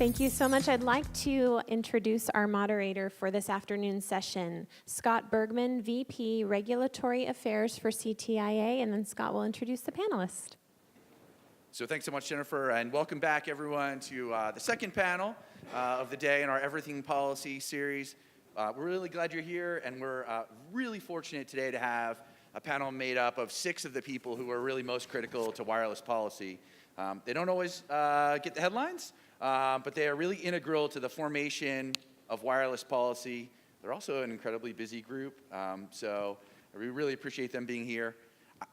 Thank you so much. I'd like to introduce our moderator for this afternoon session, Scott Bergman, VP Regulatory Affairs for CTIA, and then Scott will introduce the panelists. So thanks so much, Jennifer, and welcome back, everyone, to the second panel of the day in our Everything Policy series. We're really glad you're here, and we're really fortunate today to have a panel made up of 6 of the people who are really most critical to wireless policy. They don't always get the headlines, but they are really integral to the formation of wireless policy. They're also an incredibly busy group, so we really appreciate them being here.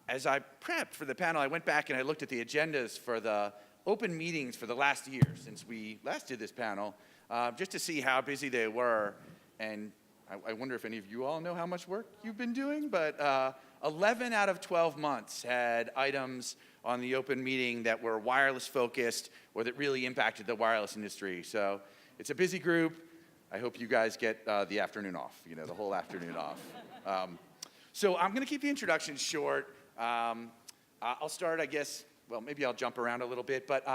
As I prepped for the panel, I went back and I looked at the agendas for the open meetings for the last year since we last did this panel, just to see how busy they were. And I wonder if any of you all know how much work you've been doing, but 11 out of 12 months had items on the open meeting that were wireless focused or that really impacted the wireless industry. So it's a busy group. I hope you guys get the afternoon off, the whole afternoon off. So I'm going to keep the introductions short. I'll start, I guess, well, maybe I'll jump around a little bit, but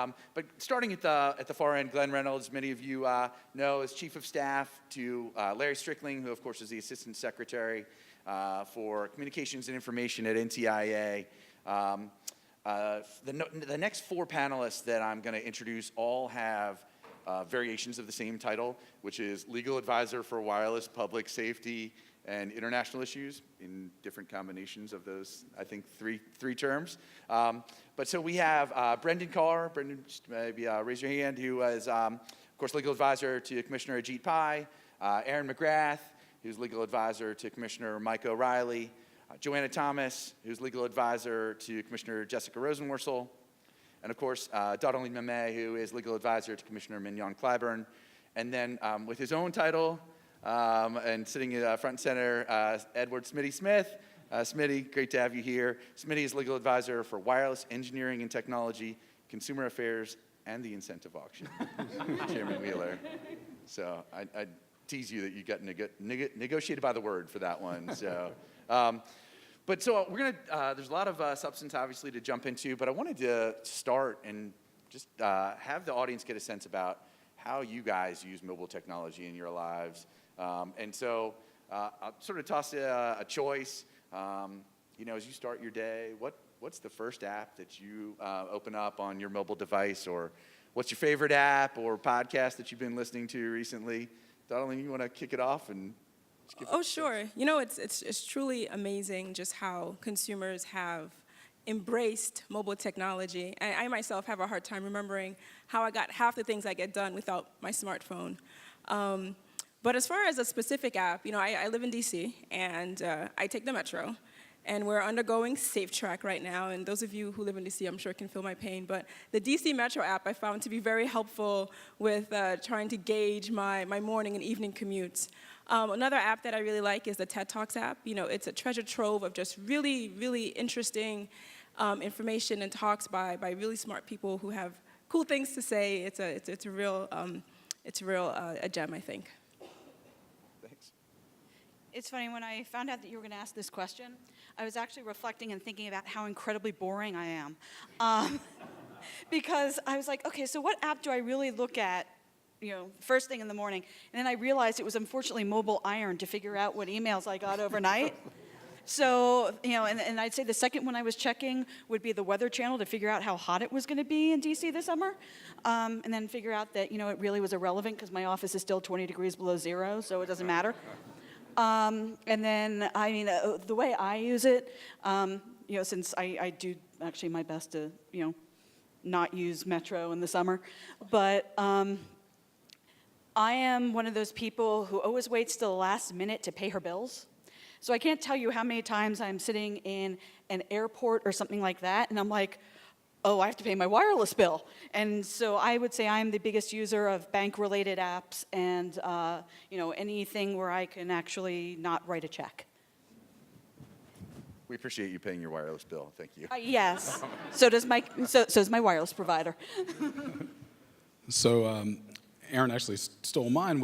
starting at the far end, Glenn Reynolds, many of you know, is Chief of Staff to Larry Strickling, who of course is the Assistant Secretary for Communications and Information at NTIA. The next 4 panelists that I'm going to introduce all have variations of the same title, which is Legal Advisor for Wireless Public Safety and International Issues, in different combinations of those, I think, three terms. But so we have Brendan Carr. Brendan, just maybe raise your hand, who is, of course, Legal Advisor to Commissioner Ajit Pai. Aaron McGrath, who's Legal Advisor to Commissioner Mike O'Reilly. Joanna Thomas, who's Legal Advisor to Commissioner Jessica Rosenworcel. And of course, Dadaline Mame, who is Legal Advisor to Commissioner Mignon Clyburn. And then with his own title, and sitting front and center, Edward Smitty Smith. Smitty, great to have you here. Smitty is Legal Advisor for Wireless Engineering and Technology, Consumer Affairs, and the Incentive Auction. Chairman Wheeler. So I tease you that you got negotiated by the word for that one. So. But so we're gonna, there's a lot of substance obviously to jump into, but I wanted to start and just have the audience get a sense about how you guys use mobile technology in your lives. And so I'll sort of toss a choice. As you start your day, what's the first app that you open up on your mobile device, or what's your favorite app or podcast that you've been listening to recently? Dadaline, you want to kick it off and Oh, sure. It's truly amazing just how consumers have embraced mobile technology. I myself have a hard time remembering how I got half the things I get done without my smartphone. But as far as a specific app, I live in DC, and I take the Metro. And we're undergoing Safe Track right now, and those of you who live in DC, I'm sure can feel my pain, but the DC Metro app I found to be very helpful with trying to gauge my morning and evening commutes. Another app that I really like is the TED Talks app. It's a treasure trove of just really, really interesting information and talks by really smart people who have cool things to say. It's a real gem, I think. Thanks. It's funny, when I found out that you were going to ask this question, I was actually reflecting and thinking about how incredibly boring I am. Because I was like, okay, so what app do I really look at, first thing in the morning? And then I realized it was unfortunately Mobile Iron to figure out what emails I got overnight. So, and I'd say the second one I was checking would be the Weather Channel to figure out how hot it was going to be in DC this summer. And then figure out that, it really was irrelevant because my office is still 20 degrees below zero, so it doesn't matter. And then, the way I use it, since I do actually my best to, not use Metro in the summer, but I am one of those people who always waits till the last minute to pay her bills. So I can't tell you how many times I'm sitting in an airport or something like that, and I'm like, oh, I have to pay my wireless bill. And so I would say I'm the biggest user of bank-related apps and anything where I can actually not write a check. We appreciate you paying your wireless bill. Thank you. Yes. So does my wireless provider. So Aaron actually stole mine,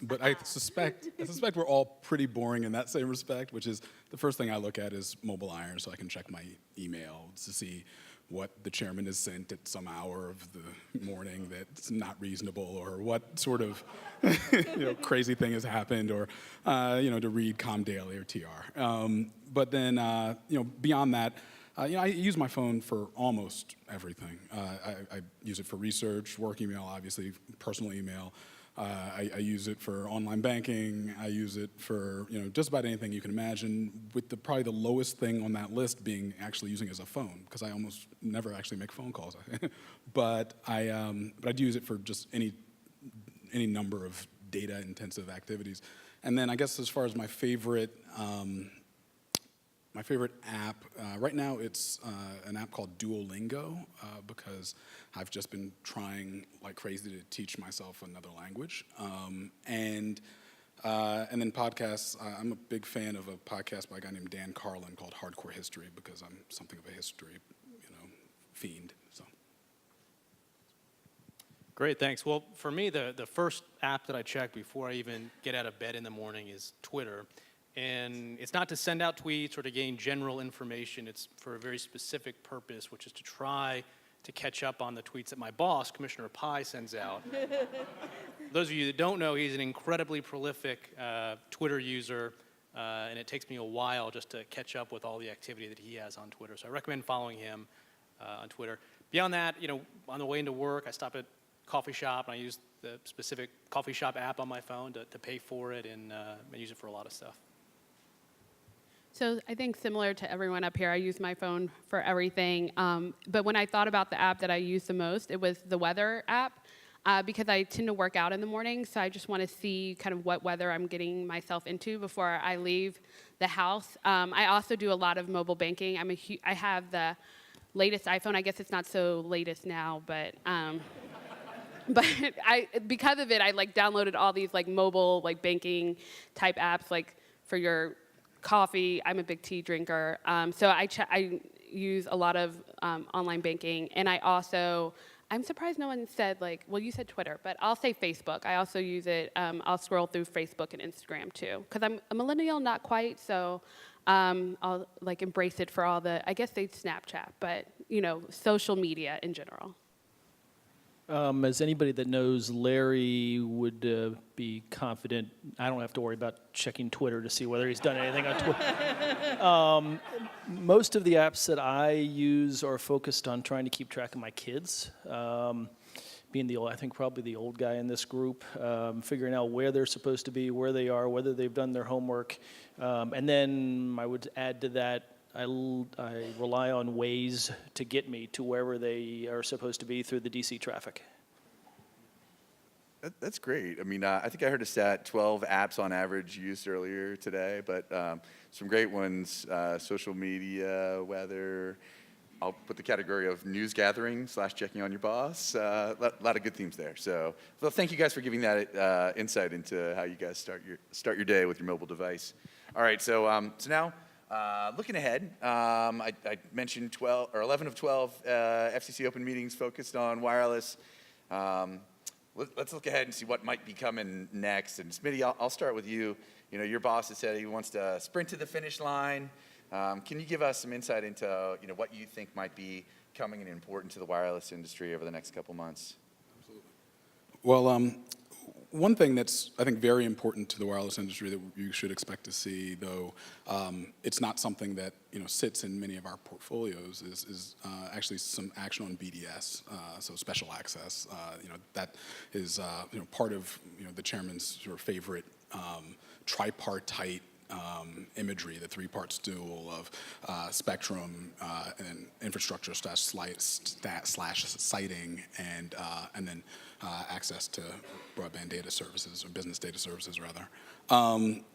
but I suspect we're all pretty boring in that same respect, which is the first thing I look at is mobile iron, so I can check my email to see what the chairman has sent at some hour of the morning that's not reasonable, or what sort of crazy thing has happened, or to read Com Daily or TR. But then beyond that, I use my phone for almost everything. I use it for research, work email, obviously, personal email. I use it for online banking. I use it for just about anything you can imagine, with probably the lowest thing on that list being actually using it as a phone, because I almost never actually make phone calls. but I do use it for just any number of data-intensive activities. And then I guess as far as my favorite app, right now it's an app called Duolingo, because I've just been trying like crazy to teach myself another language. And then podcasts, I'm a big fan of a podcast by a guy named Dan Carlin called Hardcore History, because I'm something of a history fiend. So. Great, thanks. Well, for me, the first app that I check before I even get out of bed in the morning is Twitter. And it's not to send out tweets or to gain general information. It's for a very specific purpose, which is to try to catch up on the tweets that my boss, Commissioner Pai, sends out. Those of you that don't know, he's an incredibly prolific Twitter user, and it takes me a while just to catch up with all the activity that he has on Twitter. So I recommend following him on Twitter. Beyond that, on the way into work, I stop at coffee shop, and I use the specific coffee shop app on my phone to pay for it, and I use it for a lot of stuff. So I think similar to everyone up here, I use my phone for everything. But when I thought about the app that I use the most, it was the weather app, because I tend to work out in the morning. So I just want to see kind of what weather I'm getting myself into before I leave the house. I also do a lot of mobile banking. I have the latest iPhone. I guess it's not so latest now, but because of it, I downloaded all these mobile banking type apps for your coffee. I'm a big tea drinker, so I use a lot of online banking, and I'm surprised no one said well, you said Twitter, but I'll say Facebook. I also use it. I'll scroll through Facebook and Instagram too, because I'm a millennial, not quite, so I'll embrace it for all the, I guess they'd Snapchat, but social media in general. As anybody that knows Larry would be confident, I don't have to worry about checking Twitter to see whether he's done anything on Twitter. Most of the apps that I use are focused on trying to keep track of my kids. Being I think probably the old guy in this group, figuring out where they're supposed to be, where they are, whether they've done their homework. And then I would add to that, I rely on Waze to get me to wherever they are supposed to be through the DC traffic. That's great. I mean, I think I heard a stat, 12 apps on average used earlier today, but some great ones, social media, weather. I'll put the category of news gathering / checking on your boss. A lot of good themes there. So, well, thank you guys for giving that insight into how you guys start your day with your mobile device. All right, so now, looking ahead, I mentioned 11 of 12 FCC open meetings focused on wireless. Let's look ahead and see what might be coming next. And Smitty, I'll start with you. Your boss has said he wants to sprint to the finish line. Can you give us some insight into what you think might be coming and important to the wireless industry over the next couple months? Absolutely. Well, one thing that's, I think, very important to the wireless industry that you should expect to see, though it's not something that sits in many of our portfolios, is actually some action on BDS, so special access. That is part of the chairman's sort of favorite tripartite imagery, the three-part stool of spectrum and infrastructure slash siting and then access to broadband data services, or business data services rather.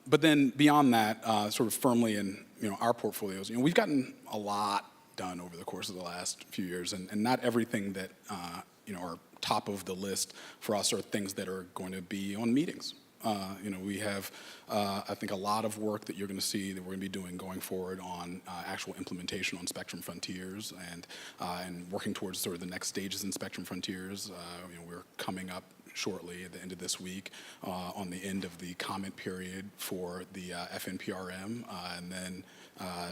But then beyond that, sort of firmly in our portfolios, we've gotten a lot done over the course of the last few years, and not everything that are top of the list for us are things that are going to be on meetings. We have, I think, a lot of work that you're going to see that we're going to be doing going forward on actual implementation on Spectrum Frontiers and working towards sort of the next stages in Spectrum Frontiers. We're coming up shortly at the end of this week on the end of the comment period for the FNPRM, and then,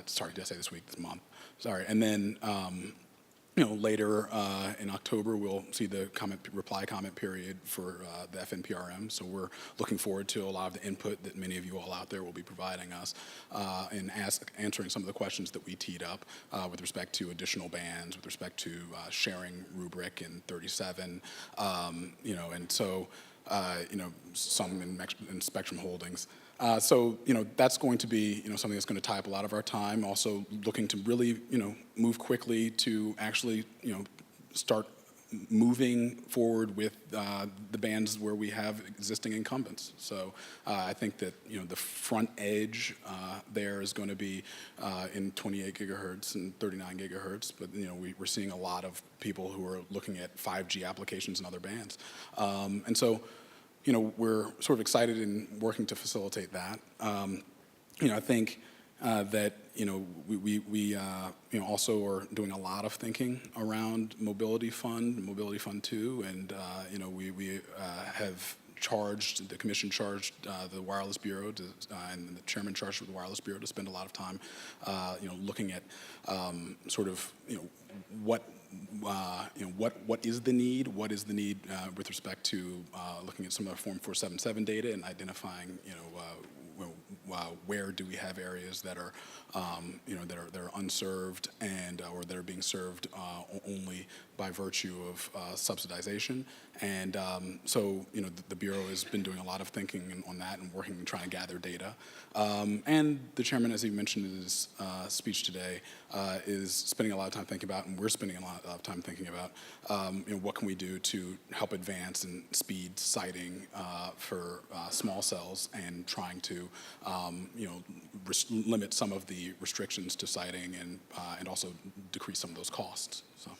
sorry, did I say this week, this month? Sorry, and then, later in October, we'll see the reply comment period for the FNPRM. So we're looking forward to a lot of the input that many of you all out there will be providing us in answering some of the questions that we teed up with respect to additional bans, with respect to sharing rubric in 37, and so, some in spectrum holdings. So, that's going to be, something that's going to tie up a lot of our time. Also looking to really, move quickly to actually, start moving forward with the bands where we have existing incumbents. So I think that, the front edge there is going to be in 28 gigahertz and 39 gigahertz. But, we're seeing a lot of people who are looking at 5G applications and other bands. And so, we're sort of excited in working to facilitate that. I think that, we also are doing a lot of thinking around Mobility Fund 2, and, we have the commission charged the Wireless Bureau and the chairman charged the Wireless Bureau to spend a lot of time, looking at sort of, what is the need? What is the need with respect to looking at some of the Form 477 data and identifying, where do we have areas that are, that are unserved and or that are being served only by virtue of subsidization. And so, the Bureau has been doing a lot of thinking on that and working and trying to gather data. And the chairman, as he mentioned in his speech today, is spending a lot of time thinking about, and we're spending a lot of time thinking about, what can we do to help advance and speed siting for small cells, and trying to, limit some of the restrictions to siting and also decrease some of those costs. So.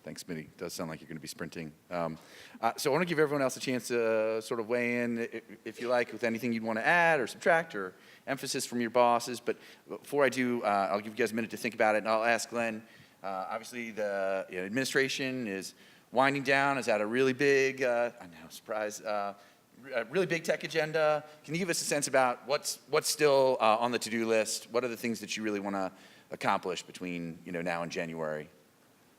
Thanks, Smitty. It does sound like you're going to be sprinting. So I want to give everyone else a chance to sort of weigh in, if you like, with anything you'd want to add or subtract or emphasis from your bosses. But before I do, I'll give you guys a minute to think about it, and I'll ask Glenn. Obviously, the administration is winding down, has had a really big, I know, surprise, a really big tech agenda. Can you give us a sense about what's still on the to-do list? What are the things that you really want to accomplish between now and January?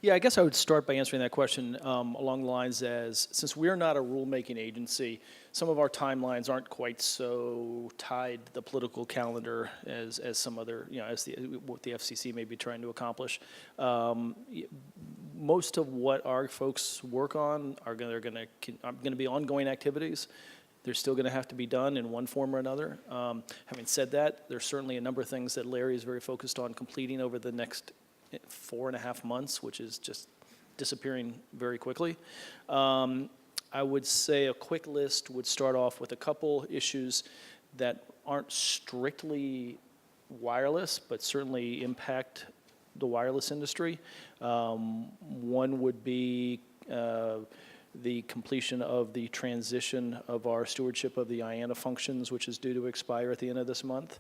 Yeah, I guess I would start by answering that question along the lines as, since we're not a rulemaking agency, some of our timelines aren't quite so tied to the political calendar as some other, as what the FCC may be trying to accomplish. Most of what our folks work on are going to be ongoing activities. They're still going to have to be done in one form or another. Having said that, there's certainly a number of things that Larry is very focused on completing over the next 4.5 months, which is just disappearing very quickly. I would say a quick list would start off with a couple issues that aren't strictly wireless, but certainly impact the wireless industry. One would be the completion of the transition of our stewardship of the IANA functions, which is due to expire at the end of this month.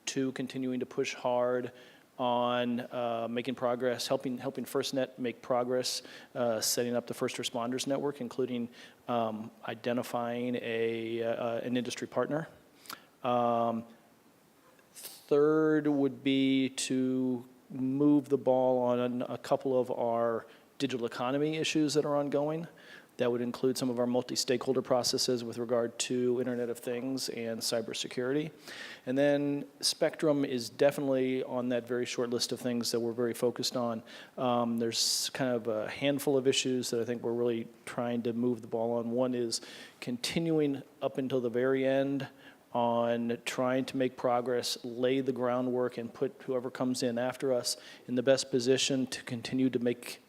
Two, continuing to push hard on making progress, helping FirstNet make progress, setting up the first responders network, including identifying an industry partner. Third would be to move the ball on a couple of our digital economy issues that are ongoing. That would include some of our multi-stakeholder processes with regard to Internet of Things and cybersecurity. And then Spectrum is definitely on that very short list of things that we're very focused on. There's kind of a handful of issues that I think we're really trying to move the ball on. One is continuing up until the very end on trying to make progress, lay the groundwork, and put whoever comes in after us in the best position to continue to make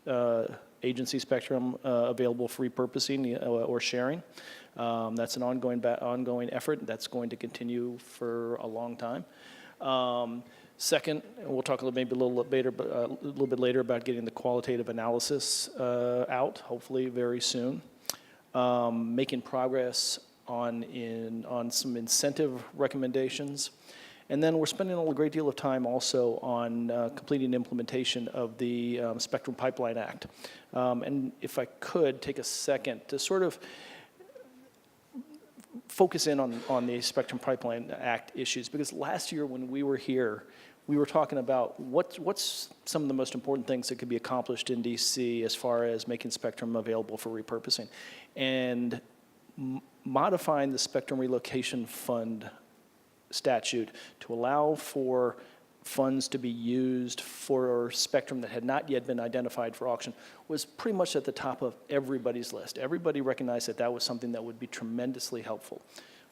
agency spectrum available for repurposing or sharing. That's an ongoing effort that's going to continue for a long time. Second, we'll talk maybe a little bit later about getting the qualitative analysis out, hopefully very soon. Making progress on some incentive recommendations, And then we're spending a great deal of time also on completing implementation of the Spectrum Pipeline Act. And if I could take a second to sort of focus in on the Spectrum Pipeline Act issues, because last year when we were here, we were talking about what's some of the most important things that could be accomplished in DC as far as making spectrum available for repurposing. And modifying the Spectrum Relocation Fund statute to allow for funds to be used for spectrum that had not yet been identified for auction was pretty much at the top of everybody's list. Everybody recognized that that was something that would be tremendously helpful.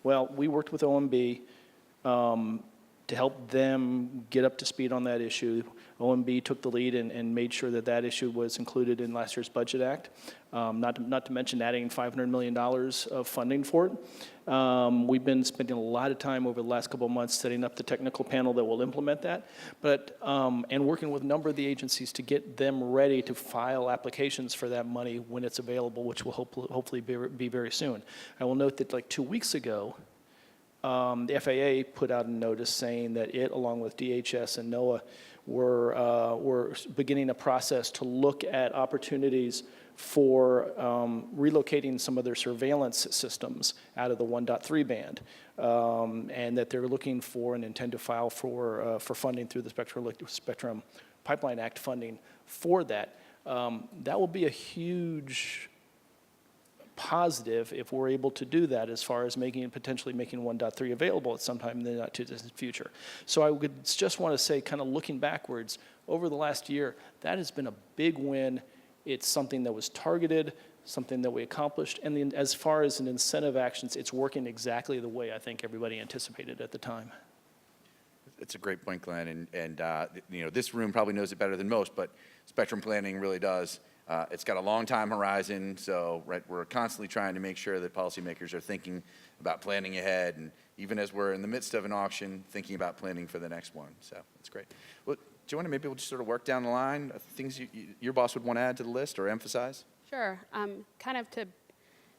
Well, we worked with OMB to help them get up to speed on that issue. OMB took the lead and made sure that that issue was included in last year's Budget Act, not to mention adding $500 million of funding for it. We've been spending a lot of time over the last couple of months setting up the technical panel that will implement that, and working with a number of the agencies to get them ready to file applications for that money when it's available, which will hopefully be very soon. I will note that like 2 weeks ago, the FAA put out a notice saying that it, along with DHS and NOAA, were beginning a process to look at opportunities for relocating some of their surveillance systems out of the 1.3 band, and that they're looking for and intend to file for funding through the Spectrum Pipeline Act funding for that. That will be a huge positive if we're able to do that as far as potentially making 1.3 available at some time in the not too distant future. So I would just want to say, kind of looking backwards, over the last year, that has been a big win. It's something that was targeted, something that we accomplished, and then as far as an incentive actions, it's working exactly the way I think everybody anticipated at the time. It's a great point, Glenn, and this room probably knows it better than most, but spectrum planning really does. It's got a long time horizon, so we're constantly trying to make sure that policymakers are thinking about planning ahead, and even as we're in the midst of an auction, thinking about planning for the next one. So that's great. Well, Joanna, maybe we'll just sort of work down the line, things your boss would want to add to the list or emphasize? Sure. Kind of to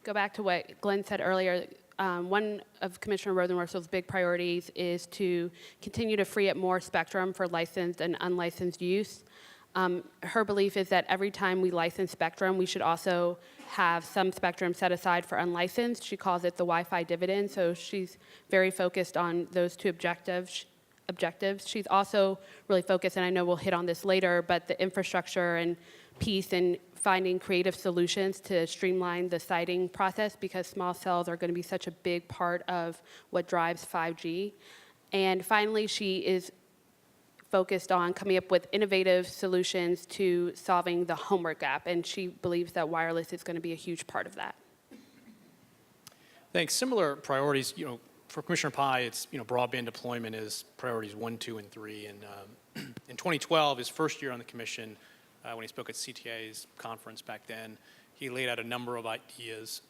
go back to what Glenn said earlier, one of Commissioner Rosenworcel's big priorities is to continue to free up more spectrum for licensed and unlicensed use. Her belief is that every time we license spectrum, we should also have some spectrum set aside for unlicensed. She calls it the Wi-Fi dividend, so she's very focused on those two objectives. She's also really focused, and I know we'll hit on this later, but the infrastructure and piece and finding creative solutions to streamline the siting process, because small cells are going to be such a big part of what drives 5G. And finally, she is focused on coming up with innovative solutions to solving the homework gap, and she believes that wireless is going to be a huge part of that. Thanks. Similar priorities, for Commissioner Pai, it's, broadband deployment is priorities 1, 2, and 3. And in 2012, his first year on the commission, when he spoke at CTIA's conference back then, he laid out a number of ideas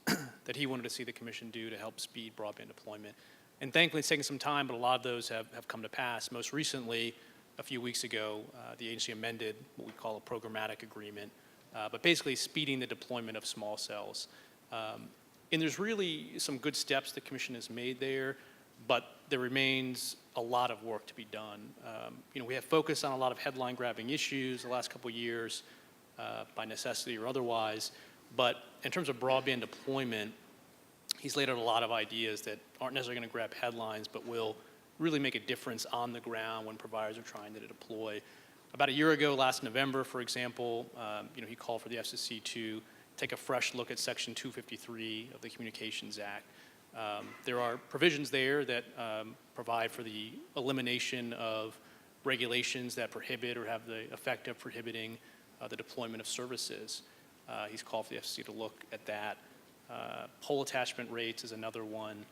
that he wanted to see the commission do to help speed broadband deployment. And thankfully, it's taken some time, but a lot of those have come to pass. Most recently, a few weeks ago, the agency amended what we call a programmatic agreement, but basically speeding the deployment of small cells. And there's really some good steps the commission has made there, but there remains a lot of work to be done. We have focused on a lot of headline-grabbing issues the last couple of years, by necessity or otherwise, but in terms of broadband deployment, he's laid out a lot of ideas that aren't necessarily going to grab headlines, but will really make a difference on the ground when providers are trying to deploy. About a year ago, last November, for example, he called for the FCC to take a fresh look at Section 253 of the Communications Act. There are provisions there that provide for the elimination of regulations that prohibit or have the effect of prohibiting the deployment of services. He's called for the FCC to look at that. Pole attachment rates is another one.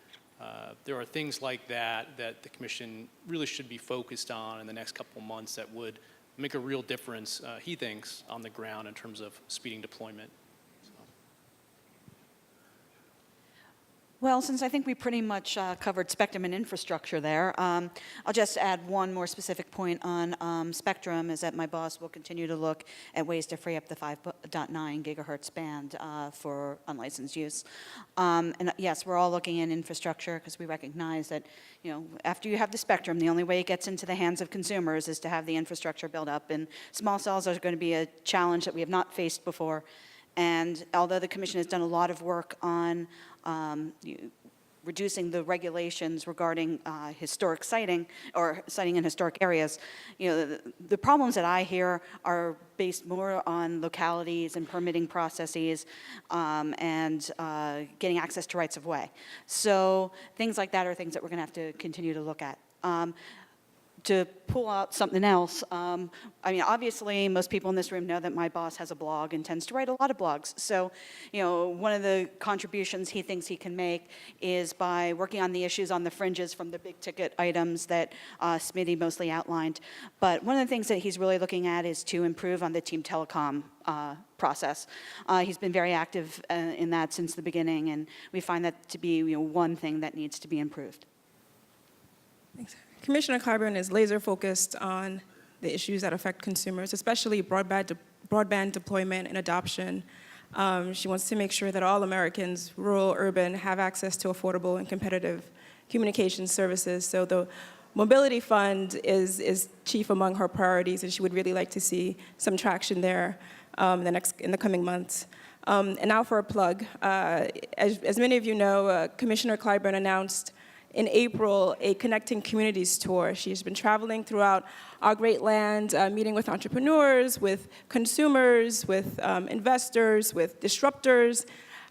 There are things like that the commission really should be focused on in the next couple of months that would make a real difference, he thinks, on the ground in terms of speeding deployment. Well, since I think we pretty much covered spectrum and infrastructure there, I'll just add one more specific point on spectrum, is that my boss will continue to look at ways to free up the 5.9 gigahertz band for unlicensed use. And yes, we're all looking at infrastructure because we recognize that, you know, after you have the spectrum, the only way it gets into the hands of consumers is to have the infrastructure built up. And small cells are going to be a challenge that we have not faced before. And although the Commission has done a lot of work on reducing the regulations regarding historic siting or siting in historic areas, you know, the problems that I hear are based more on localities and permitting processes and getting access to rights of way. So things like that are things that we're going to have to continue to look at. To pull out something else, I mean, obviously, most people in this room know that my boss has a blog and tends to write a lot of blogs. So, you know, one of the contributions he thinks he can make is by working on the issues on the fringes from the big ticket items that Smitty mostly outlined. But one of the things that he's really looking at is to improve on the team telecom process. He's been very active in that since the beginning, and we find that to be, you know, one thing that needs to be improved. Thanks. Commissioner Clyburn is laser focused on the issues that affect consumers, especially broadband deployment and adoption. She wants to make sure that all Americans, rural, urban, have access to affordable and competitive communication services. So the Mobility Fund is chief among her priorities, and she would really like to see some traction there in the coming months. And now for a plug. As many of you know, Commissioner Clyburn announced in April a Connecting Communities tour. She's been traveling throughout our great land, meeting with entrepreneurs, with consumers, with investors, with disruptors,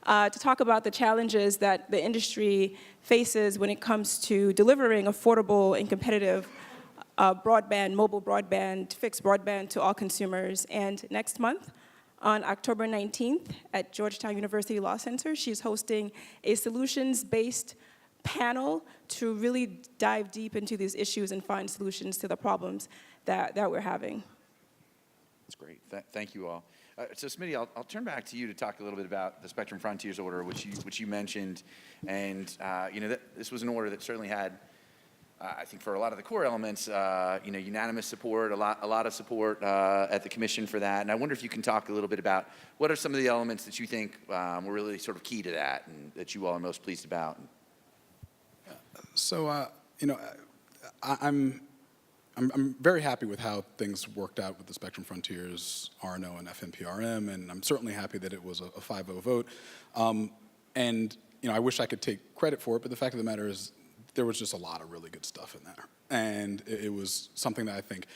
to talk about the challenges that the industry faces when it comes to delivering affordable and competitive broadband, mobile broadband, fixed broadband to all consumers. And next month, on October 19th at Georgetown University Law Center, she's hosting a solutions-based panel to really dive deep into these issues and find solutions to the problems that we're having. That's great. Thank you all. So Smitty, I'll turn back to you to talk a little bit about the Spectrum Frontiers order, which you mentioned, and you know, this was an order that certainly had, I think, for a lot of the core elements, you know, unanimous support, a lot of support at the Commission for that. And I wonder if you can talk a little bit about what are some of the elements that you think were really sort of key to that, and that you all are most pleased about. So, you know, I'm very happy with how things worked out with the Spectrum Frontiers, RNO, and FNPRM, and I'm certainly happy that it was a 5-0 vote. And, you know, I wish I could take credit for it, but the fact of the matter is there was just a lot of really good stuff in there. And it was something that I think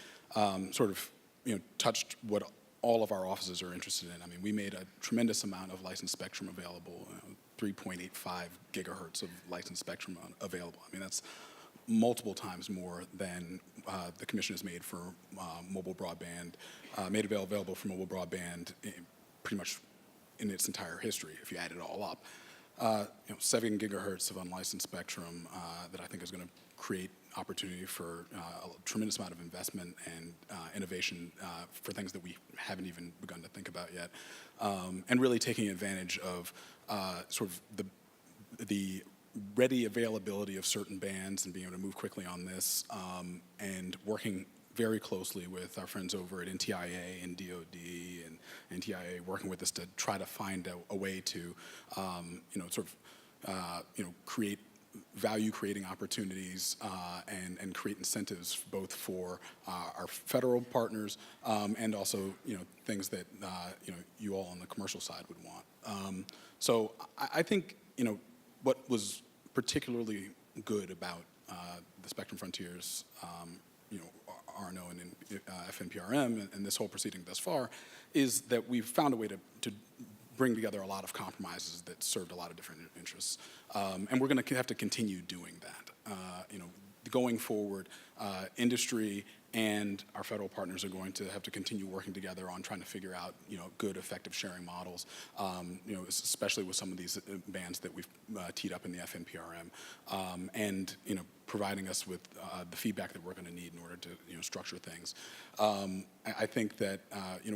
sort of, you know, touched what all of our offices are interested in. I mean, we made a tremendous amount of licensed spectrum available, 3.85 gigahertz of licensed spectrum available. I mean, that's multiple times more than the Commission has made for mobile broadband, made available for mobile broadband pretty much in its entire history, if you add it all up. You know, 7 gigahertz of unlicensed spectrum that I think is going to create opportunity for a tremendous amount of investment and innovation for things that we haven't even begun to think about yet, and really taking advantage of sort of the ready availability of certain bands and being able to move quickly on this, and working very closely with our friends over at NTIA and DOD and NTIA, working with us to try to find a way to, you know, sort of, you know, create value-creating opportunities and create incentives both for our federal partners and also, you know, things that you know, you all on the commercial side would want. So I think, you know, what was particularly good about the Spectrum Frontiers, you know, RNO and FNPRM and this whole proceeding thus far is that we've found a way to bring together a lot of compromises that served a lot of different interests. And we're going to have to continue doing that. You know, going forward, industry and our federal partners are going to have to continue working together on trying to figure out, you know, good, effective sharing models, you know, especially with some of these bands that we've teed up in the FNPRM. And, you know, providing us with the feedback that we're going to need in order to structure things. I think that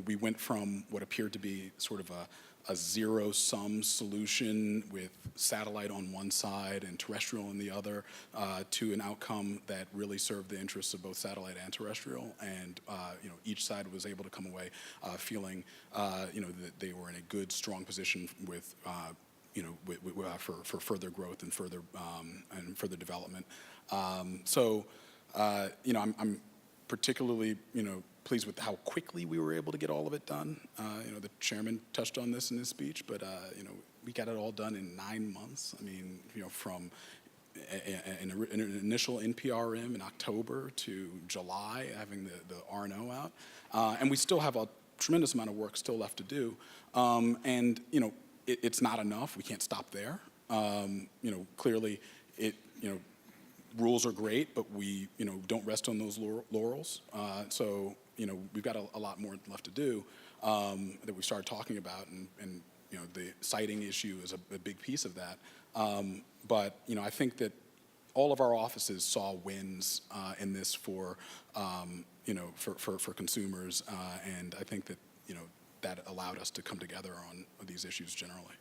we went from what appeared to be sort of a zero-sum solution with satellite on one side and terrestrial on the other, to an outcome that really served the interests of both satellite and terrestrial. And each side was able to come away feeling that they were in a good, strong position with for further growth and further development. So I'm particularly pleased with how quickly we were able to get all of it done. The chairman touched on this in his speech, but we got it all done in 9 months. I mean, from an initial NPRM in October to July, having the RNO out, and we still have a tremendous amount of work still left to do. And it's not enough. We can't stop there. Clearly, rules are great, but we don't rest on those laurels. So we've got a lot more left to do that we started talking about, and the citing issue is a big piece of that. But I think that all of our offices saw wins in this for consumers, and I think that that allowed us to come together on these issues generally.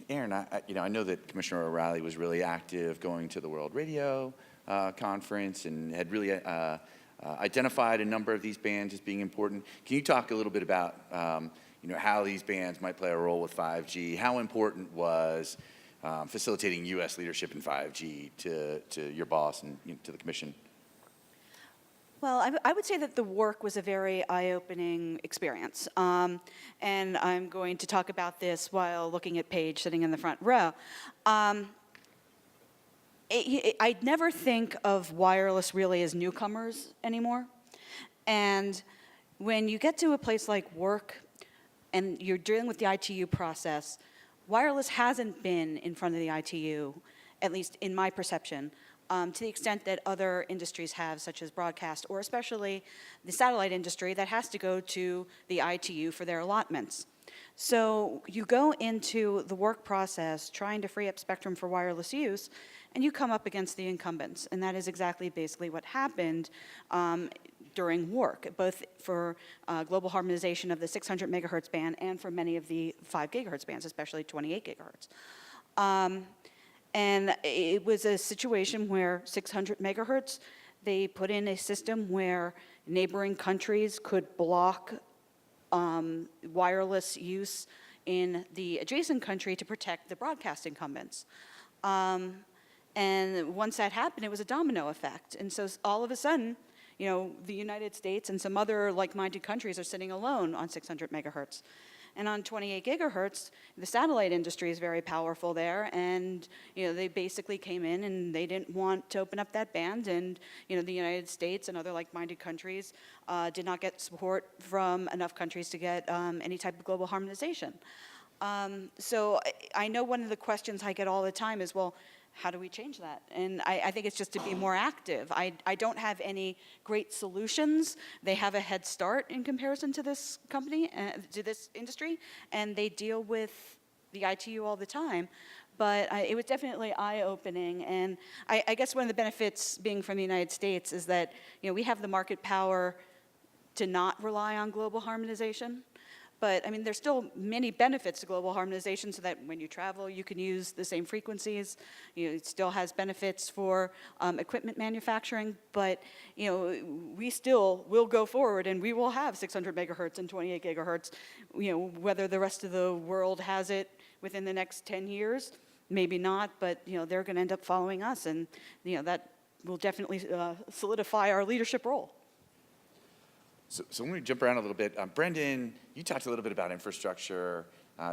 Aaron, I know that Commissioner O'Reilly was really active going to the World Radio Conference and had really identified a number of these bands as being important. Can you talk a little bit about how these bands might play a role with 5G? How important was facilitating U.S. leadership in 5G to your boss and to the Commission? Well, I would say that the work was a very eye-opening experience. And I'm going to talk about this while looking at Paige sitting in the front row. I never think of wireless really as newcomers anymore. And when you get to a place like work and you're dealing with the ITU process, wireless hasn't been in front of the ITU, at least in my perception, to the extent that other industries have, such as broadcast, or especially the satellite industry that has to go to the ITU for their allotments. So you go into the work process trying to free up spectrum for wireless use, and you come up against the incumbents. And that is exactly basically what happened during work, both for global harmonization of the 600 megahertz band and for many of the 5 gigahertz bands, especially 28 gigahertz. And it was a situation where 600 megahertz, they put in a system where neighboring countries could block wireless use in the adjacent country to protect the broadcast incumbents. And once that happened, it was a domino effect. And so all of a sudden, the United States and some other like-minded countries are sitting alone on 600 megahertz. And on 28 gigahertz, the satellite industry is very powerful there, and they basically came in and they didn't want to open up that band, and the United States and other like-minded countries did not get support from enough countries to get any type of global harmonization. So I know one of the questions I get all the time is, well, how do we change that? And I think it's just to be more active. I don't have any great solutions. They have a head start in comparison to this company, to this industry, and they deal with the ITU all the time. But it was definitely eye-opening. And I guess one of the benefits being from the United States is that we have the market power to not rely on global harmonization. But, there's still many benefits to global harmonization so that when you travel, you can use the same frequencies. It still has benefits for equipment manufacturing, but, we still will go forward and we will have 600 megahertz and 28 gigahertz, whether the rest of the world has it within the next 10 years, maybe not, but, they're going to end up following us, and, that will definitely solidify our leadership role. So let me jump around a little bit. Brendan, you talked a little bit about infrastructure.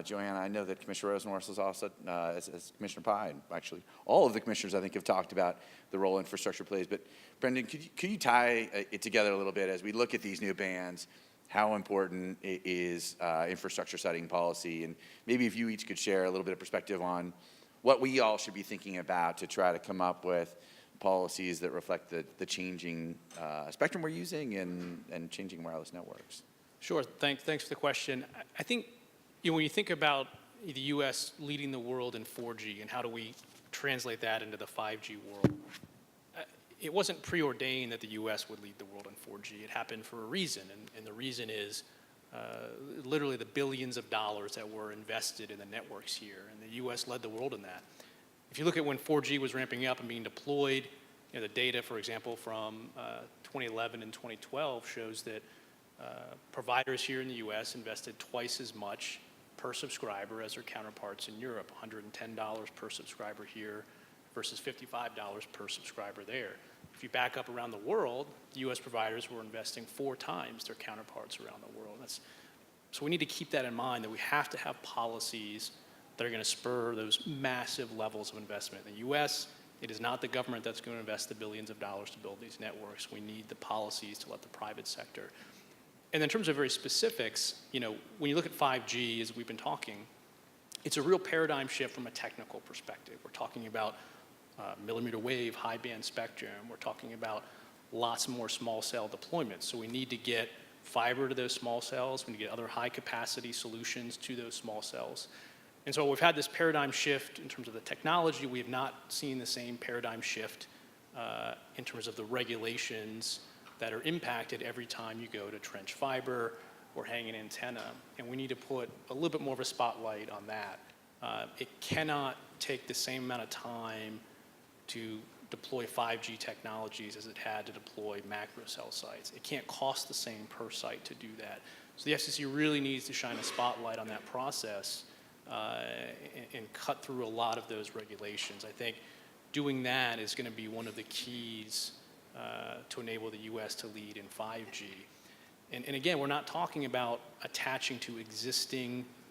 Joanna, I know that Commissioner Rosenworcel is also, as Commissioner Pai, and actually all of the commissioners, I think, have talked about the role infrastructure plays. But Brendan, could you tie it together a little bit as we look at these new bands, how important it is infrastructure setting policy, and maybe if you each could share a little bit of perspective on what we all should be thinking about to try to come up with policies that reflect the changing spectrum we're using and changing wireless networks. Sure. Thanks for the question. I think when you think about the U.S. leading the world in 4G and how do we translate that into the 5G world, it wasn't preordained that the US would lead the world in 4G. It happened for a reason, and the reason is literally the billions of dollars that were invested in the networks here, and the US led the world in that. If you look at when 4G was ramping up and being deployed, the data, for example, from 2011 and 2012 shows that providers here in the US invested twice as much per subscriber as their counterparts in Europe, $110 per subscriber here versus $55 per subscriber there. If you back up around the world, the US providers were investing 4 times their counterparts around the world. So we need to keep that in mind, that we have to have policies that are going to spur those massive levels of investment. In the US, it is not the government that's going to invest the billions of dollars to build these networks. We need the policies to let the private sector. And in terms of very specifics, when you look at 5G, as we've been talking, it's a real paradigm shift from a technical perspective. We're talking about millimeter wave, high band spectrum. We're talking about lots more small cell deployments. So we need to get fiber to those small cells. We need to get other high capacity solutions to those small cells. And so we've had this paradigm shift in terms of the technology. We have not seen the same paradigm shift in terms of the regulations that are impacted every time you go to trench fiber or hang an antenna. And we need to put a little bit more of a spotlight on that. It cannot take the same amount of time to deploy 5G technologies as it had to deploy macro cell sites. It can't cost the same per site to do that. So the FCC really needs to shine a spotlight on that process and cut through a lot of those regulations. I think doing that is going to be one of the keys to enable the US to lead in 5G. And again, we're not talking about attaching to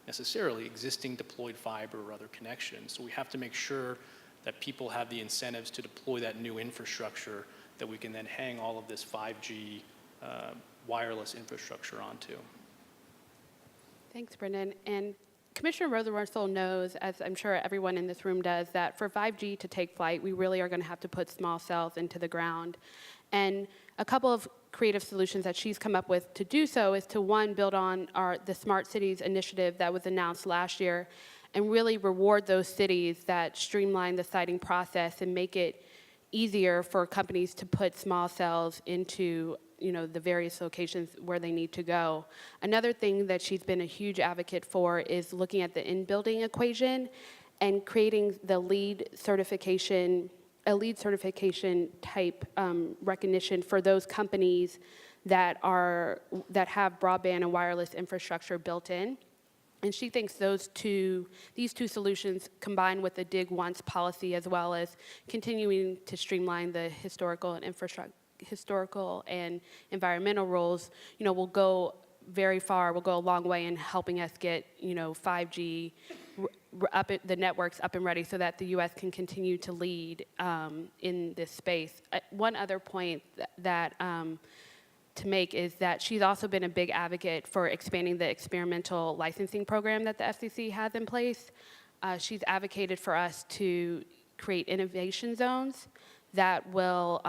necessarily existing deployed fiber or other connections. So we have to make sure that people have the incentives to deploy that new infrastructure that we can then hang all of this 5G wireless infrastructure onto. Thanks, Brendan. And Commissioner Rosenworcel knows, as I'm sure everyone in this room does, that for 5G to take flight, we really are going to have to put small cells into the ground. And a couple of creative solutions that she's come up with to do so is to, one, build on the Smart Cities initiative that was announced last year and really reward those cities that streamline the siting process and make it easier for companies to put small cells into the various locations where they need to go. Another thing that she's been a huge advocate for is looking at the in-building equation and creating the LEED certification, a LEED certification type recognition for those companies that have broadband and wireless infrastructure built in. And she thinks these two solutions, combined with the dig once policy, as well as continuing to streamline the historical and environmental rules, will go very far, will go a long way in helping us get, 5G the networks up and ready so that the U.S. can continue to lead in this space. One other point that to make is that she's also been a big advocate for expanding the experimental licensing program that the FCC has in place. She's advocated for us to create innovation zones that will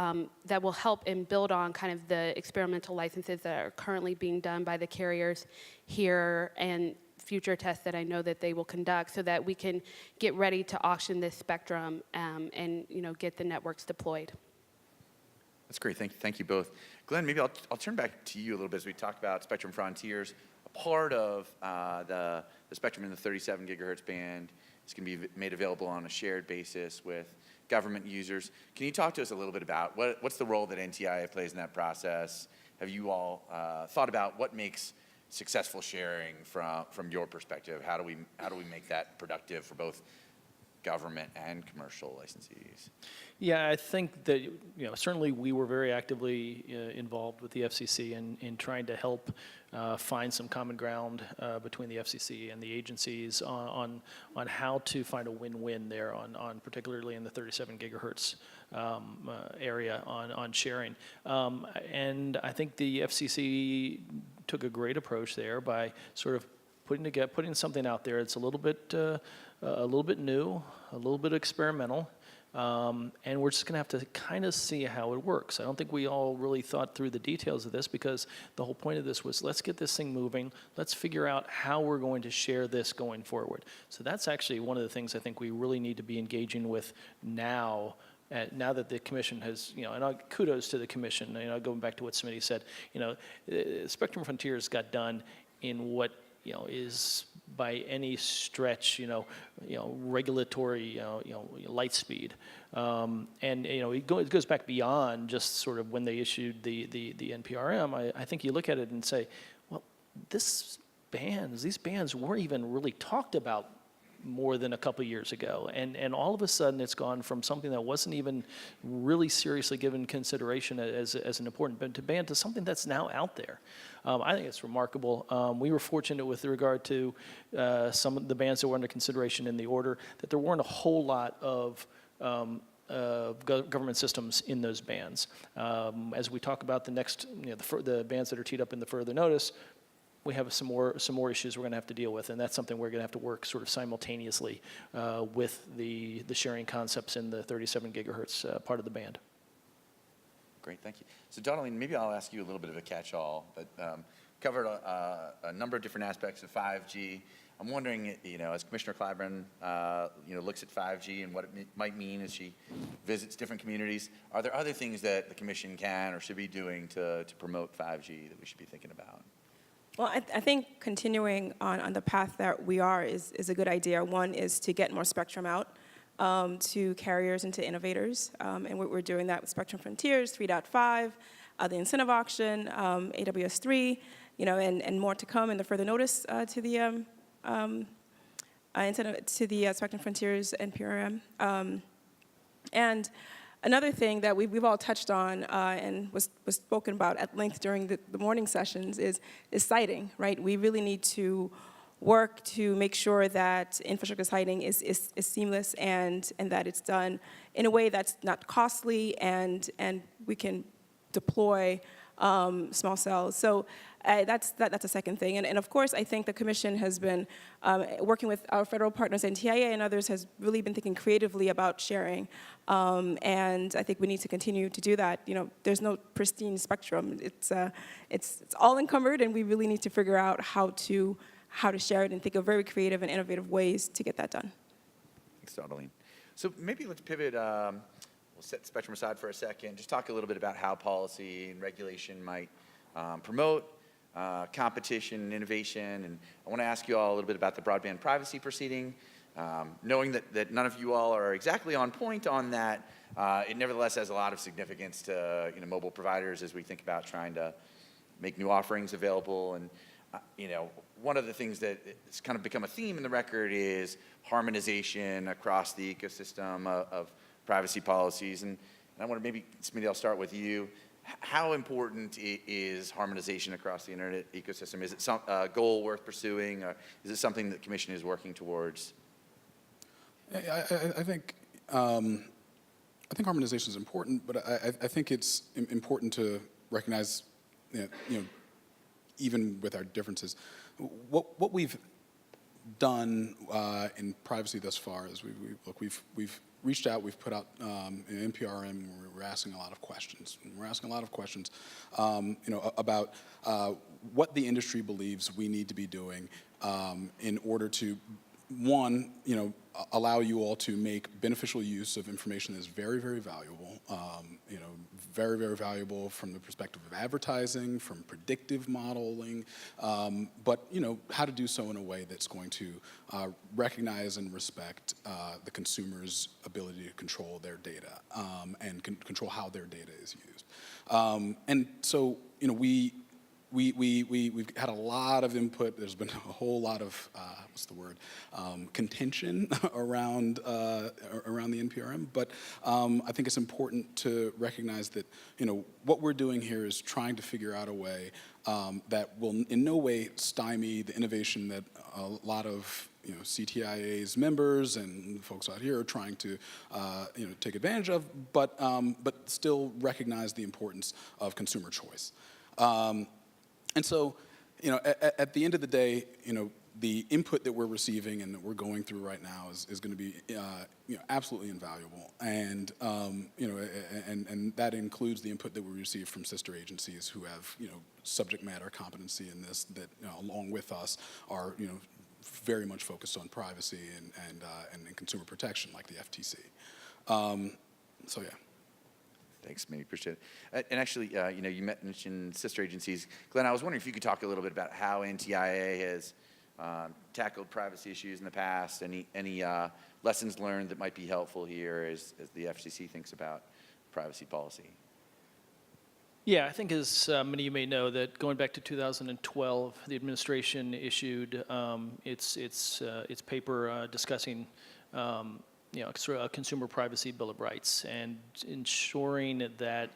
help and build on kind of the experimental licenses that are currently being done by the carriers here and future tests that I know that they will conduct, so that we can get ready to auction this spectrum and get the networks deployed. That's great. Thank you both. Glenn, maybe I'll turn back to you a little bit as we talked about Spectrum Frontiers. A part of the spectrum in the 37 gigahertz band is going to be made available on a shared basis with government users. Can you talk to us a little bit about what's the role that NTIA plays in that process? Have you all thought about what makes successful sharing from your perspective? How do we make that productive for both government and commercial licensees? Yeah, I think that certainly we were very actively involved with the FCC in trying to help find some common ground between the FCC and the agencies on how to find a win-win there on particularly in the 37 gigahertz area on sharing. And I think the FCC took a great approach there by sort of putting something out there. It's a little bit new, a little bit experimental, and we're just going to have to kind of see how it works. I don't think we all really thought through the details of this, because the whole point of this was, let's get this thing moving. Let's figure out how we're going to share this going forward. So that's actually one of the things I think we really need to be engaging with now now that the commission has, and kudos to the commission, going back to what Smitty said, Spectrum Frontiers got done in what, is by any stretch, regulatory, light speed. And, it goes back beyond just sort of when they issued the NPRM. I think you look at it and say, well, these bans weren't even really talked about more than a couple years ago. And all of a sudden it's gone from something that wasn't even really seriously given consideration as an important ban to something that's now out there. I think it's remarkable. We were fortunate with regard to some of the bans that were under consideration in the order that there weren't a whole lot of government systems in those bans. As we talk about the next, the bans that are teed up in the further notice, we have some more issues we're going to have to deal with, and that's something we're going to have to work sort of simultaneously with the sharing concepts in the 37 gigahertz part of the band. Great, thank you. So Donaldine, maybe I'll ask you a little bit of a catch-all, but covered a number of different aspects of 5G. I'm wondering, as Commissioner Clyburn, looks at 5G and what it might mean as she visits different communities, are there other things that the Commission can or should be doing to promote 5G that we should be thinking about? Well, I think continuing on the path that we are is a good idea. One is to get more spectrum out to carriers and to innovators. And we're doing that with Spectrum Frontiers, 3.5, the incentive auction, AWS3, and more to come in the further notice to the Spectrum Frontiers NPRM. And another thing that we've all touched on and was spoken about at length during the morning sessions is siting, right? We really need to work to make sure that infrastructure siting is seamless and that it's done in a way that's not costly and we can deploy small cells. So that's a second thing. And of course, I think the Commission has been working with our federal partners, NTIA and others, has really been thinking creatively about sharing. And I think we need to continue to do that. There's no pristine spectrum. It's all encumbered, and we really need to figure out how to share it and think of very creative and innovative ways to get that done. Thanks, Donaldine. So maybe let's pivot. We'll set spectrum aside for a second. Just talk a little bit about how policy and regulation might promote competition and innovation. And I want to ask you all a little bit about the broadband privacy proceeding. Knowing that none of you all are exactly on point on that, it nevertheless has a lot of significance to mobile providers as we think about trying to make new offerings available. And one of the things that has kind of become a theme in the record is harmonization across the ecosystem of privacy policies. And I want to maybe, Smitty, I'll start with you. How important is harmonization across the internet ecosystem? Is it a goal worth pursuing? Or is it something that the Commission is working towards? I think harmonization is important, but I think it's important to recognize, even with our differences, what we've done in privacy thus far is we've reached out, we've put out an NPRM, we're asking a lot of questions. We're asking a lot of questions, about what the industry believes we need to be doing in order to, one, allow you all to make beneficial use of information that's very, very valuable, very, very valuable from the perspective of advertising, from predictive modeling, but, how to do so in a way that's going to recognize and respect the consumer's ability to control their data and control how their data is used. And so, we've had a lot of input. There's been a whole lot of contention around the NPRM. But I think it's important to recognize that what we're doing here is trying to figure out a way that will in no way stymie the innovation that a lot of CTIA's members and folks out here are trying to take advantage of, but still recognize the importance of consumer choice. And so, at the end of the day, the input that we're receiving and that we're going through right now is going to be, absolutely invaluable. And, and that includes the input that we receive from sister agencies who have, subject matter competency in this that, along with us, are, very much focused on privacy and consumer protection, like the FTC. So yeah. Thanks, Manny. Appreciate it. And actually, you mentioned sister agencies. Glenn, I was wondering if you could talk a little bit about how NTIA has tackled privacy issues in the past. Any lessons learned that might be helpful here as the FCC thinks about privacy policy? Yeah, I think as many of you may know that going back to 2012, the administration issued its paper discussing sort of a consumer privacy bill of rights and ensuring that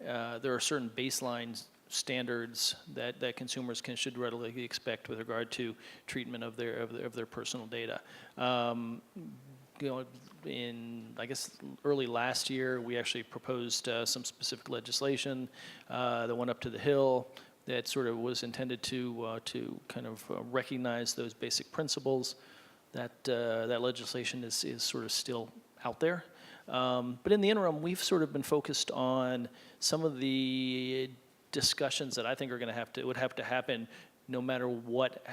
there are certain baseline standards that consumers should readily expect with regard to treatment of their personal data. In, I guess, early last year, we actually proposed some specific legislation that went up to the Hill that sort of was intended to kind of recognize those basic principles. That legislation is sort of still out there. But in the interim, we've sort of been focused on some of the discussions that I think would have to happen no matter what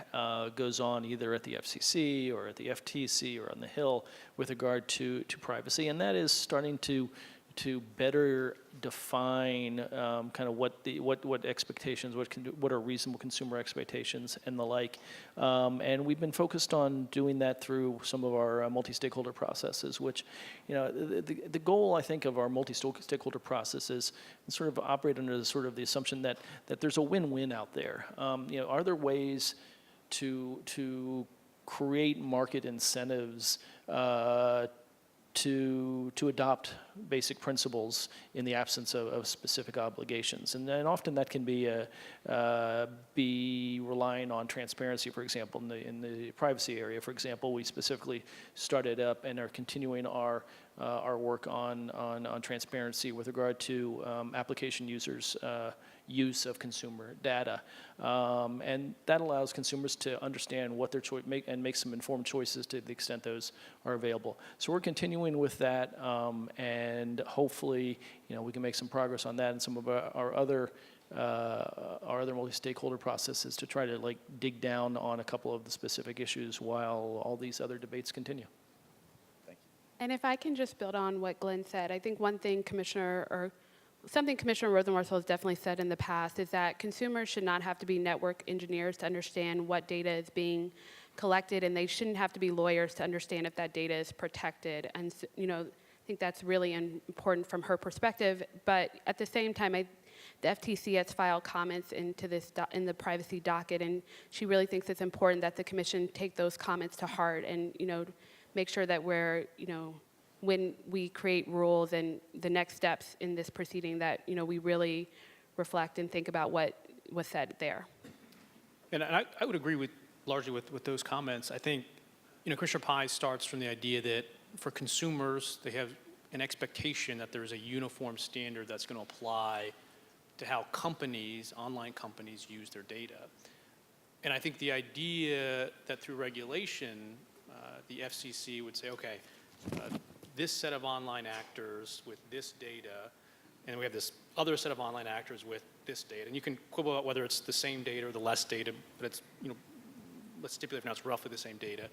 goes on either at the FCC or at the FTC or on the Hill with regard to privacy, and that is starting to better define kind of what expectations, what are reasonable consumer expectations and the like. And we've been focused on doing that through some of our multi-stakeholder processes, which, the goal, I think, of our multi-stakeholder process is sort of operate under the assumption that there's a win-win out there. Are there ways to create market incentives to adopt basic principles in the absence of specific obligations, and often that can be relying on transparency. For example, in the privacy area, for example, we specifically started up and are continuing our work on transparency with regard to application users' use of consumer data, and that allows consumers to understand what their make some informed choices to the extent those are available. So we're continuing with that, and hopefully, we can make some progress on that and some of our other multi-stakeholder processes to try to dig down on a couple of the specific issues while all these other debates continue. And if I can just build on what Glenn said, I think one thing something Commissioner Rosenworcel has definitely said in the past is that consumers should not have to be network engineers to understand what data is being collected, and they shouldn't have to be lawyers to understand if that data is protected. And I think that's really important from her perspective. But at the same time, the FTC has filed comments into this in the privacy docket, and she really thinks it's important that the Commission take those comments to heart and make sure that we're when we create rules and the next steps in this proceeding that, we really reflect and think about what was said there. And I would agree largely with those comments. I think, Commissioner Pai starts from the idea that for consumers, they have an expectation that there is a uniform standard that's going to apply to how online companies use their data. And I think the idea that through regulation, the FCC would say, okay, this set of online actors with this data, and we have this other set of online actors with this data. And you can quibble about whether it's the same data or the less data, but it's, let's stipulate for now it's roughly the same data.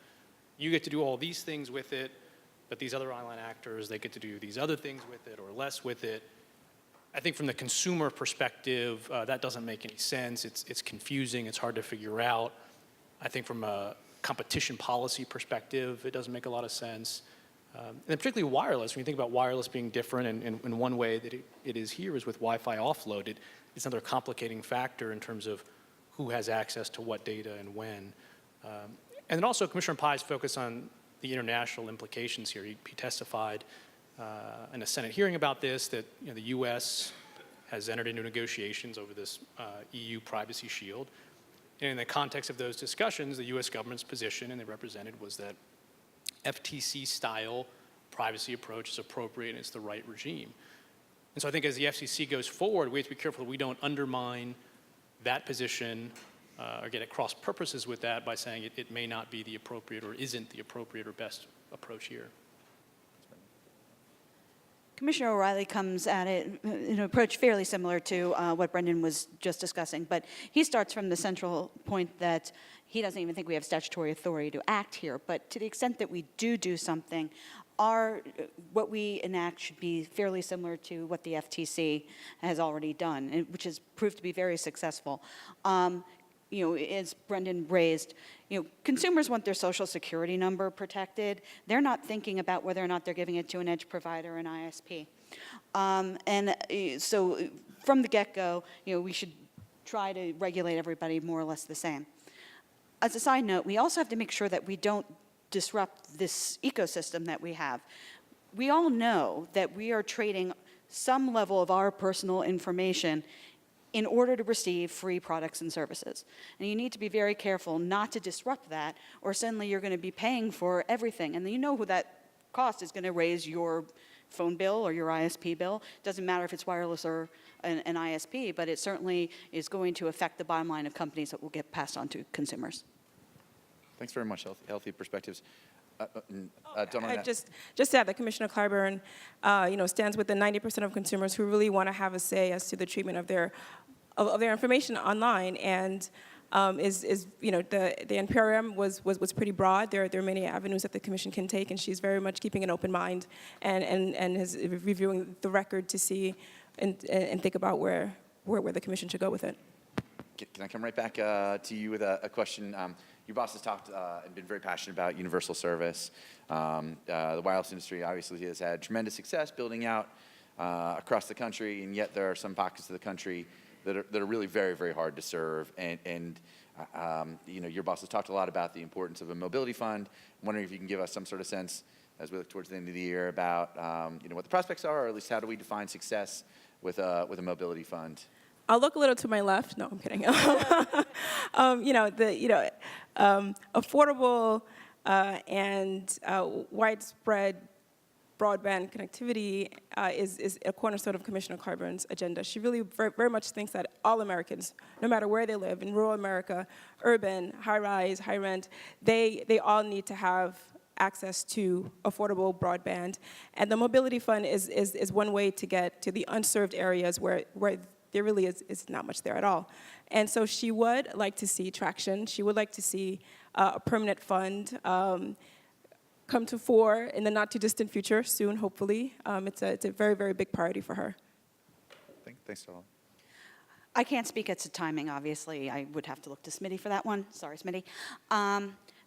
You get to do all these things with it, but these other online actors, they get to do these other things with it or less with it. I think from the consumer perspective, that doesn't make any sense. It's confusing, it's hard to figure out. I think from a competition policy perspective, it doesn't make a lot of sense. And particularly wireless, when you think about wireless being different, and one way that it is here is with Wi-Fi offload. It's another complicating factor in terms of who has access to what data and when. And then also Commissioner Pai's focus on the international implications here. He testified in a Senate hearing about this, that the U.S. has entered into negotiations over this EU privacy shield. And in the context of those discussions, the U.S. government's position, and they represented, was that FTC-style privacy approach is appropriate and it's the right regime. And so I think as the FCC goes forward, we have to be careful that we don't undermine that position or get at cross purposes with that by saying it may not be the appropriate or isn't the appropriate or best approach here. Commissioner O'Reilly comes at it in an approach fairly similar to what Brendan was just discussing, but he starts from the central point that he doesn't even think we have statutory authority to act here, but to the extent that we do something, what we enact should be fairly similar to what the FTC has already done, which has proved to be very successful. As Brendan raised, consumers want their social security number protected. They're not thinking about whether or not they're giving it to an edge provider or an ISP. So from the get-go, we should try to regulate everybody more or less the same. As a side note, we also have to make sure that we don't disrupt this ecosystem that we have. We all know that we are trading some level of our personal information in order to receive free products and services. And you need to be very careful not to disrupt that, or suddenly you're going to be paying for everything. And you know who that cost is going to raise your phone bill or your ISP bill. Doesn't matter if it's wireless or an ISP, but it certainly is going to affect the bottom line of companies that will get passed on to consumers. Thanks very much, healthy perspectives. Don't Just to add that Commissioner Clyburn, stands with the 90% of consumers who really want to have a say as to the treatment of their information online, and the NPRM was pretty broad. There are many avenues that the Commission can take, and she's very much keeping an open mind and is reviewing the record to see and think about where the Commission should go with it. Can I come right back to you with a question? Your boss has talked and been very passionate about universal service. The wireless industry obviously has had tremendous success building out across the country, and yet there are some pockets of the country that are really very, very hard to serve. And your boss has talked a lot about the importance of a mobility fund. I'm wondering if you can give us some sort of sense as we look towards the end of the year about what the prospects are, or at least how do we define success with a mobility fund? I'll look a little to my left. No, I'm kidding. Affordable and widespread broadband connectivity is a cornerstone of Commissioner Clyburn's agenda. She really very, very much thinks that all Americans, no matter where they live, in rural America, urban, high-rise, high-rent, they all need to have access to affordable broadband. And the Mobility Fund is one way to get to the unserved areas where there really is not much there at all. And so she would like to see traction. She would like to see a permanent fund come to fore in the not too distant future, soon, hopefully. It's a very, very big priority for her. Thanks, Donald. I can't speak as to timing, obviously. I would have to look to Smitty for that one. Sorry, Smitty.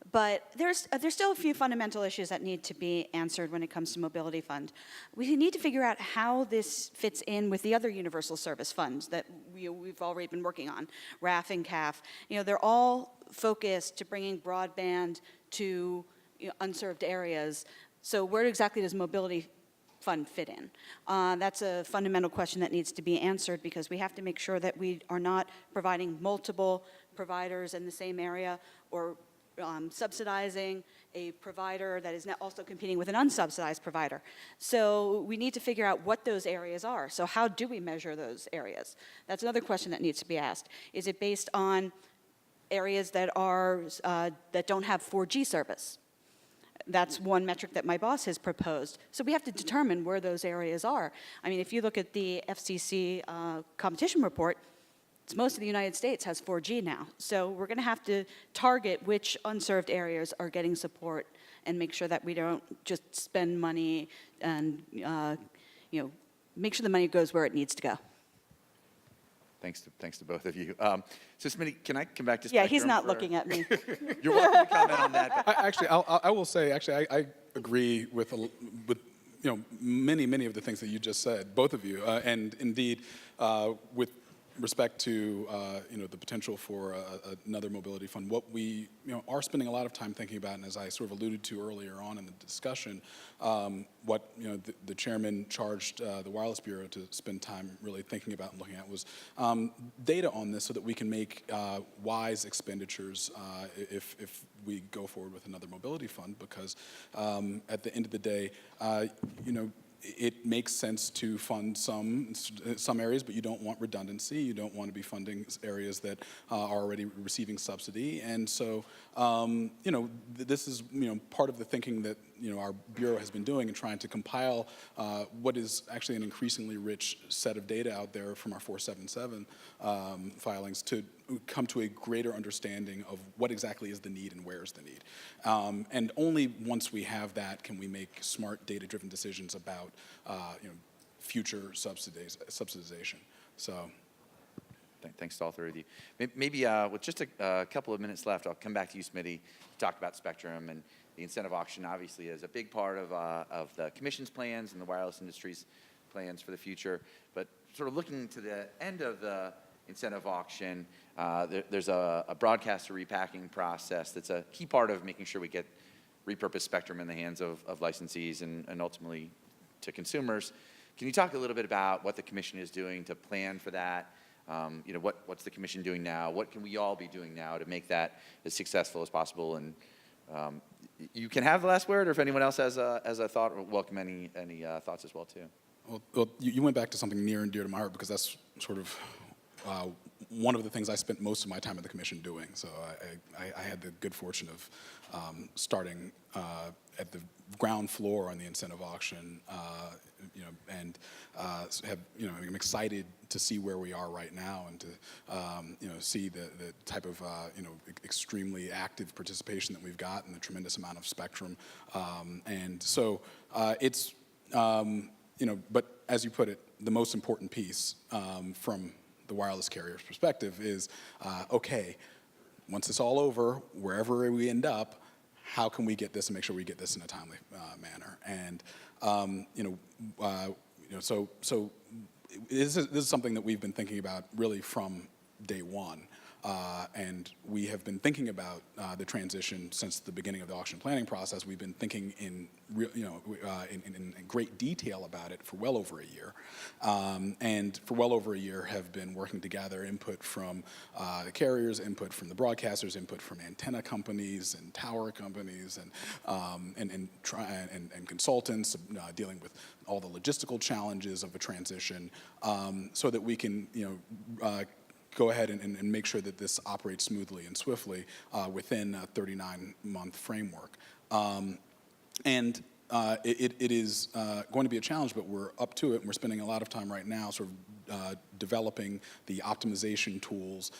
But there's still a few fundamental issues that need to be answered when it comes to Mobility Fund. We need to figure out how this fits in with the other universal service funds that we've already been working on, RAF and CAF. They're all focused to bringing broadband to unserved areas. So where exactly does Mobility Fund fit in? That's a fundamental question that needs to be answered, because we have to make sure that we are not providing multiple providers in the same area, or subsidizing a provider that is now also competing with an unsubsidized provider. So we need to figure out what those areas are. So how do we measure those areas? That's another question that needs to be asked. Is it based on areas that don't have 4G service? That's one metric that my boss has proposed. So we have to determine where those areas are. I mean, if you look at the FCC competition report, most of the United States has 4G now. So we're going to have to target which unserved areas are getting support and make sure that we don't just spend money and make sure the money goes where it needs to go. Thanks to both of you. So Smitty, can I come back to Yeah, Spectrum he's not looking at me. You're welcome to comment on that. I will say, I agree with many of the things that you just said, both of you, and indeed with respect to the potential for another mobility fund. What we are spending a lot of time thinking about, and as I sort of alluded to earlier on in the discussion, what the chairman charged the Wireless Bureau to spend time really thinking about and looking at was data on this, so that we can make wise expenditures if we go forward with another mobility fund. Because at the end of the day, it makes sense to fund some areas, but you don't want redundancy. You don't want to be funding areas that are already receiving subsidy. And so, this is part of the thinking that our Bureau has been doing in trying to compile what is actually an increasingly rich set of data out there from our 477 filings to come to a greater understanding of what exactly is the need and where is the need. And only once we have that can we make smart data-driven decisions about future subsidization. So. Thanks to all three of you. Maybe with just a couple of minutes left, I'll come back to you, Smitty. You talked about spectrum, and the incentive auction obviously is a big part of the Commission's plans and the wireless industry's plans for the future. But sort of looking to the end of the incentive auction, there's a broadcaster repacking process that's a key part of making sure we get repurposed spectrum in the hands of licensees and ultimately to consumers. Can you talk a little bit about what the Commission is doing to plan for that? What's the Commission doing now? What can we all be doing now to make that as successful as possible? And you can have the last word, or if anyone else has a thought, we'll welcome any thoughts as well too. Well, you went back to something near and dear to my heart because that's sort of one of the things I spent most of my time at the Commission doing. So I had the good fortune of starting at the ground floor on the incentive auction, and I'm excited to see where we are right now and to see the type of extremely active participation that we've got and the tremendous amount of spectrum, and so it's but as you put it, the most important piece from the wireless carrier's perspective is okay, once it's all over, wherever we end up, how can we get this and make sure we get this in a timely manner? And so this is something that we've been thinking about really from day one. And we have been thinking about the transition since the beginning of the auction planning process. We've been thinking in great detail about it for well over a year, and for well over a year have been working to gather input from the carriers, input from the broadcasters, input from antenna companies and tower companies, and consultants dealing with all the logistical challenges of a transition, so that we can go ahead and make sure that this operates smoothly and swiftly within a 39-month framework. It is going to be a challenge, but we're up to it, and we're spending a lot of time right now sort of developing the optimization tools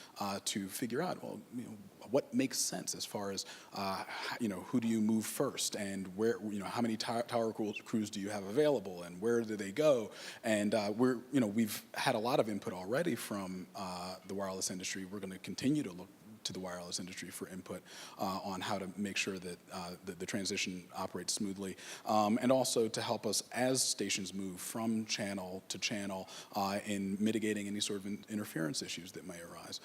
to figure out, what makes sense as far as, who do you move first, and where, how many tower crews do you have available, and where do they go? And we've had a lot of input already from the wireless industry. We're going to continue to look to the wireless industry for input on how to make sure that the transition operates smoothly, and also to help us as stations move from channel to channel in mitigating any sort of interference issues that may arise.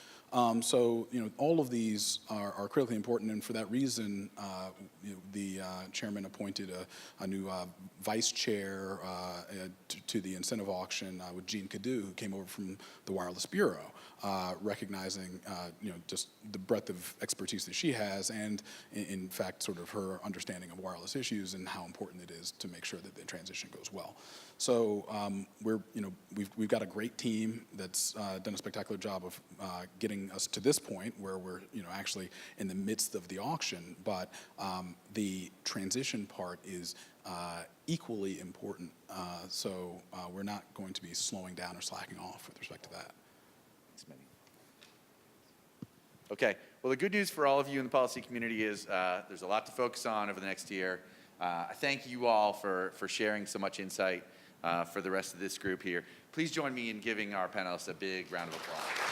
So all of these are critically important, and for that reason, the chairman appointed a new vice chair to the incentive auction with Jean Cadieux, who came over from the Wireless Bureau, recognizing just the breadth of expertise that she has, and in fact, sort of her understanding of wireless issues and how important it is to make sure that the transition goes well. So we've got a great team that's done a spectacular job of getting us to this point where we're actually in the midst of the auction, but the transition part is equally important. So we're not going to be slowing down or slacking off with respect to that. Thanks, Minnie. Okay, well, the good news for all of you in the policy community is there's a lot to focus on over the next year. I thank you all for sharing so much insight for the rest of this group here. Please join me in giving our panelists a big round of applause.